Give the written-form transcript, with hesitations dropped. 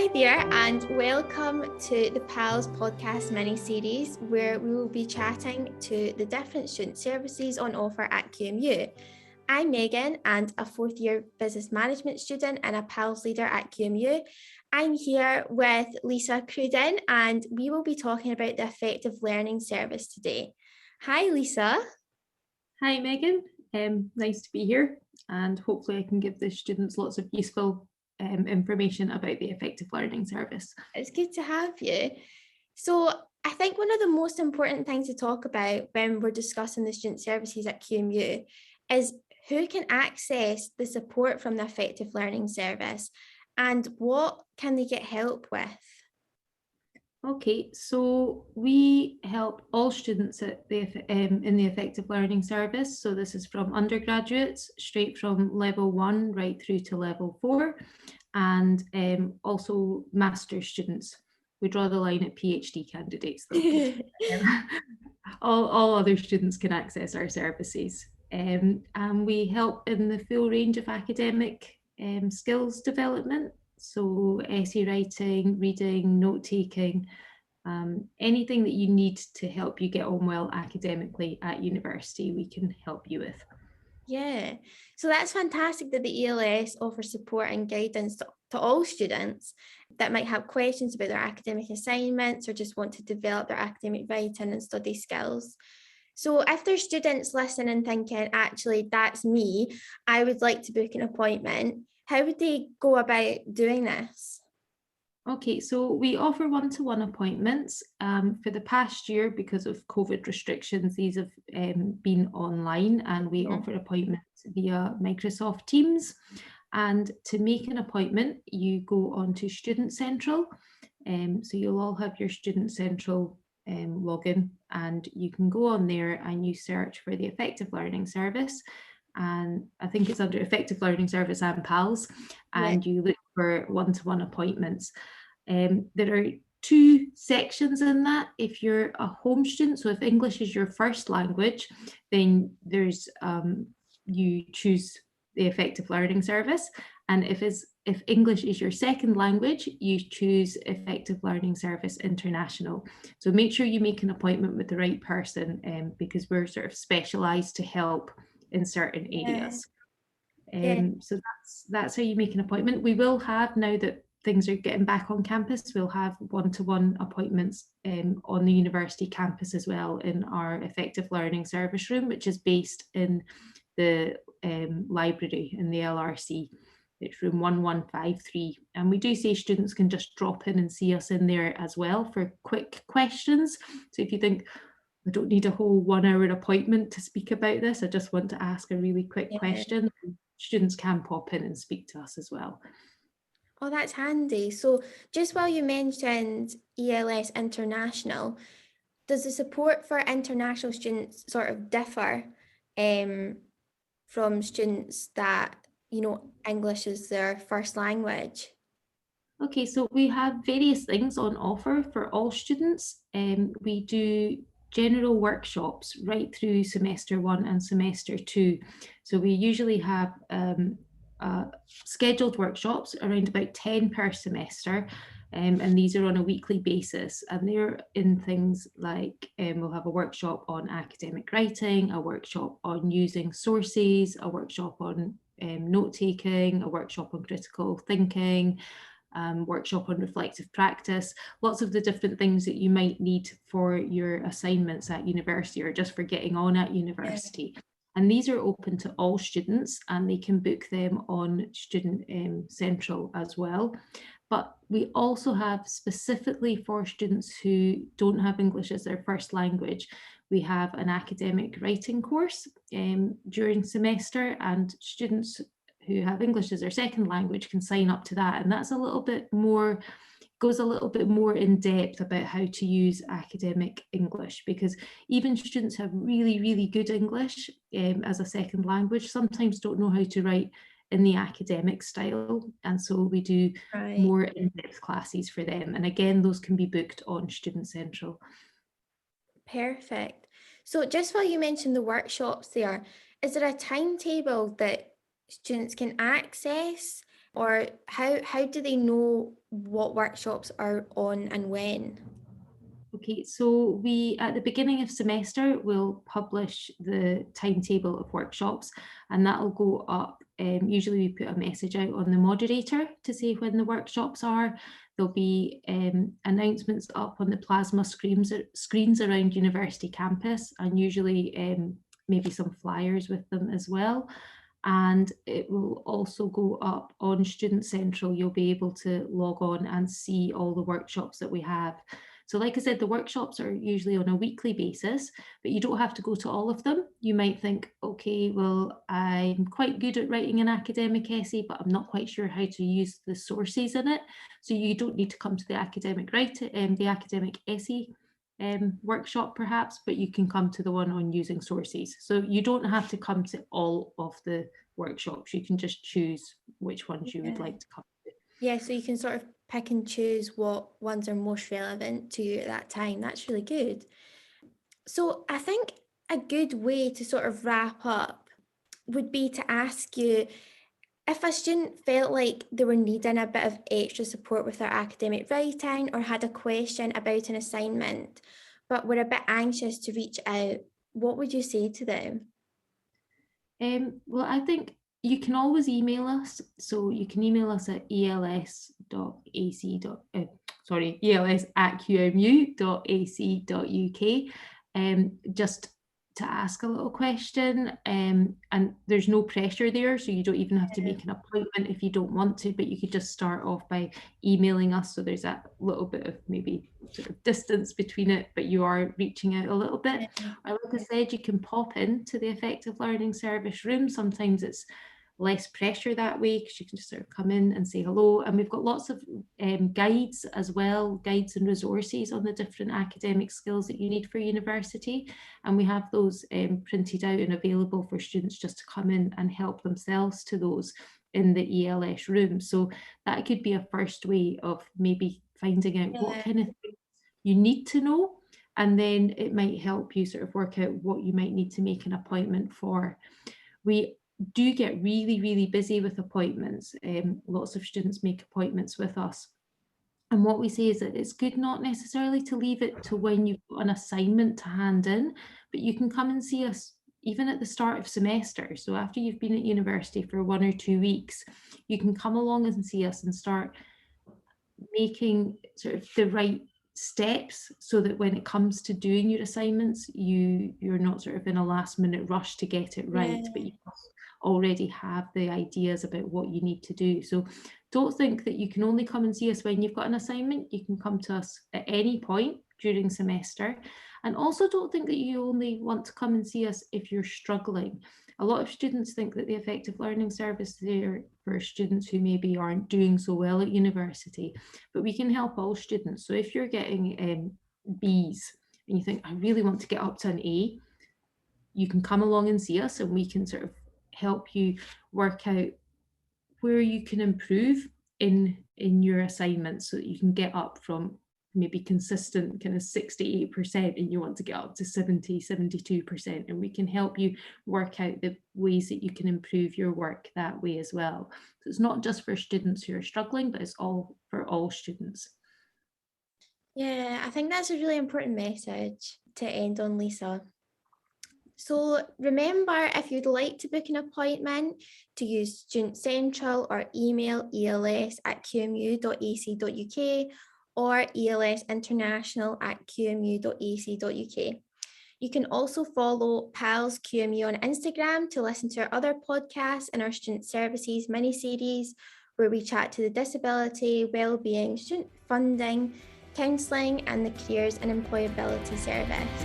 Hi there, and welcome to the PALS podcast mini-series, where we will be chatting to the different student services on offer at QMU. I'm Megan, and a fourth-year business management student and a PALS leader at QMU. I'm here with Lisa Cruden, and we will be talking about the effective learning service today. Hi, Lisa. Hi, Megan. Nice to be here, and hopefully I can give the students lots of useful information about the effective learning service. It's good to have you. So I think one of the most important things to talk about when we're discussing the student services at QMU is who can access the support from the effective learning service and what can they get help with? Okay, so we help all students at in the effective learning service. So this is from undergraduates, straight from level 1 right through to level 4, and also master's students. We draw the line at PhD candidates though. All other students can access our services. And we help in the full range of academic skills development. So essay writing, reading, note-taking, anything that you need to help you get on well academically at university, we can help you with. Yeah, so that's fantastic that the ELS offers support and guidance to all students that might have questions about their academic assignments or just want to develop their academic writing and study skills. So if there's students listening and thinking, actually, that's me, I would like to book an appointment, how would they go about doing this? Okay, so we offer one-to-one appointments. For the past year, because of COVID restrictions, these have been online, and we offer appointments via Microsoft Teams. And to make an appointment, you go onto Student Central. So you'll all have your Student Central login, and you can go on there and you search for the Effective Learning Service. And I think it's under Effective Learning Service and PALS, and you look for one-to-one appointments. There are two sections in that. If you're a home student, so if English is your first language, then there's you choose the Effective Learning Service, and if English is your second language, you choose Effective Learning Service International. So make sure you make an appointment with the right person, because we're sort of specialised to help in certain areas. So that's how you make an appointment. We will have, now that things are getting back on campus, we'll have one-to-one appointments on the university campus as well in our Effective Learning Service room, which is based in the library in the LRC. It's room 1153. And we do say students can just drop in and see us in there as well for quick questions. So if you think, I don't need a whole 1 hour appointment to speak about this, I just want to ask a really quick question, students can pop in and speak to us as well. Oh, that's handy. So just while you mentioned ELS International, does the support for international students sort of differ from students that, English is their first language? Okay, so we have various things on offer for all students. We do general workshops right through semester 1 and semester 2. So we usually have scheduled workshops, around about 10 per semester, and these are on a weekly basis, and they're in things like we'll have a workshop on academic writing, a workshop on using sources, a workshop on note-taking, a workshop on critical thinking, workshop on reflective practice, lots of the different things that you might need for your assignments at university or just for getting on at university. And these are open to all students, and they can book them on Student Central as well. But we also have, specifically for students who don't have English as their first language, we have an academic writing course during semester, and students who have English as their second language can sign up to that. And that's a little bit more, goes a little bit more in depth about how to use academic English, because even students have really, really good English as a second language sometimes don't know how to write in the academic style. And so we do more in-depth classes for them. And again, those can be booked on Student Central. Perfect. So just while you mentioned the workshops there, is there a timetable that students can access Or how do they know what workshops are on and when? Okay, so we, at the beginning of semester, will publish the timetable of workshops, and that'll go up. Usually we put a message out on the moderator to say when the workshops are. There'll be announcements up on the plasma screens around university campus, and usually maybe some flyers with them as well. And it will also go up on Student Central. You'll be able to log on and see all the workshops that we have. So like I said, the workshops are usually on a weekly basis, but you don't have to go to all of them. You might think, okay, well, I'm quite good at writing an academic essay, but I'm not quite sure how to use the sources in it. So you don't need to come to the academic essay workshop perhaps, but you can come to the one on using sources. So you don't have to come to all of the workshops. You can just choose which ones you would like to come to. Yeah, so you can sort of pick and choose what ones are most relevant to you at that time. That's really good. So I think a good way to sort of wrap up would be to ask you, if a student felt like they were needing a bit of extra support with their academic writing or had a question about an assignment, but were a bit anxious to reach out, what would you say to them? Well, I think you can always email us. So you can email us at els@qmu.ac.uk, just to ask a little question. And there's no pressure there, so you don't even have to make an appointment if you don't want to, but you could just start off by emailing us. So there's that little bit of maybe sort of distance between it, but you are reaching out a little bit. Or like I said, you can pop into the Effective Learning Service room. Sometimes it's less pressure that way because you can just sort of come in and say hello. And we've got lots of guides as well, guides and resources on the different academic skills that you need for university. And we have those printed out and available for students just to come in and help themselves to those in the ELS room. So that could be a first way of maybe finding out what kind of things you need to know. And then it might help you sort of work out what you might need to make an appointment for. We do get really, really busy with appointments. Lots of students make appointments with us. And what we say is that it's good not necessarily to leave it to when you've got an assignment to hand in, but you can come and see us even at the start of semester. So after you've been at university for 1 or 2 weeks, you can come along and see us and start making sort of the right steps so that when it comes to doing your assignments, you're not sort of in a last minute rush to get it right, but you already have the ideas about what you need to do. So don't think that you can only come and see us when you've got an assignment. You can come to us at any point during semester. And also don't think that you only want to come and see us if you're struggling. A lot of students think that the Effective Learning Service is there for students who maybe aren't doing so well at university, but we can help all students. So if you're getting Bs and you think, I really want to get up to an A, you can come along and see us and we can sort of help you work out where you can improve in your assignments so that you can get up from maybe consistent kind of 68% and you want to get up to 72%, and we can help you work out the ways that you can improve your work that way as well. So it's not just for students who are struggling, but it's all for all students. Yeah, I think that's a really important message to end on, Lisa. So remember, if you'd like to book an appointment, to use Student Central or email els@qmu.ac.uk or elsinternational@qmu.ac.uk. You can also follow PALS QMU on Instagram to listen to our other podcasts and our Student Services mini-series, where we chat to the disability, wellbeing, student funding, counselling and the Careers and Employability Service.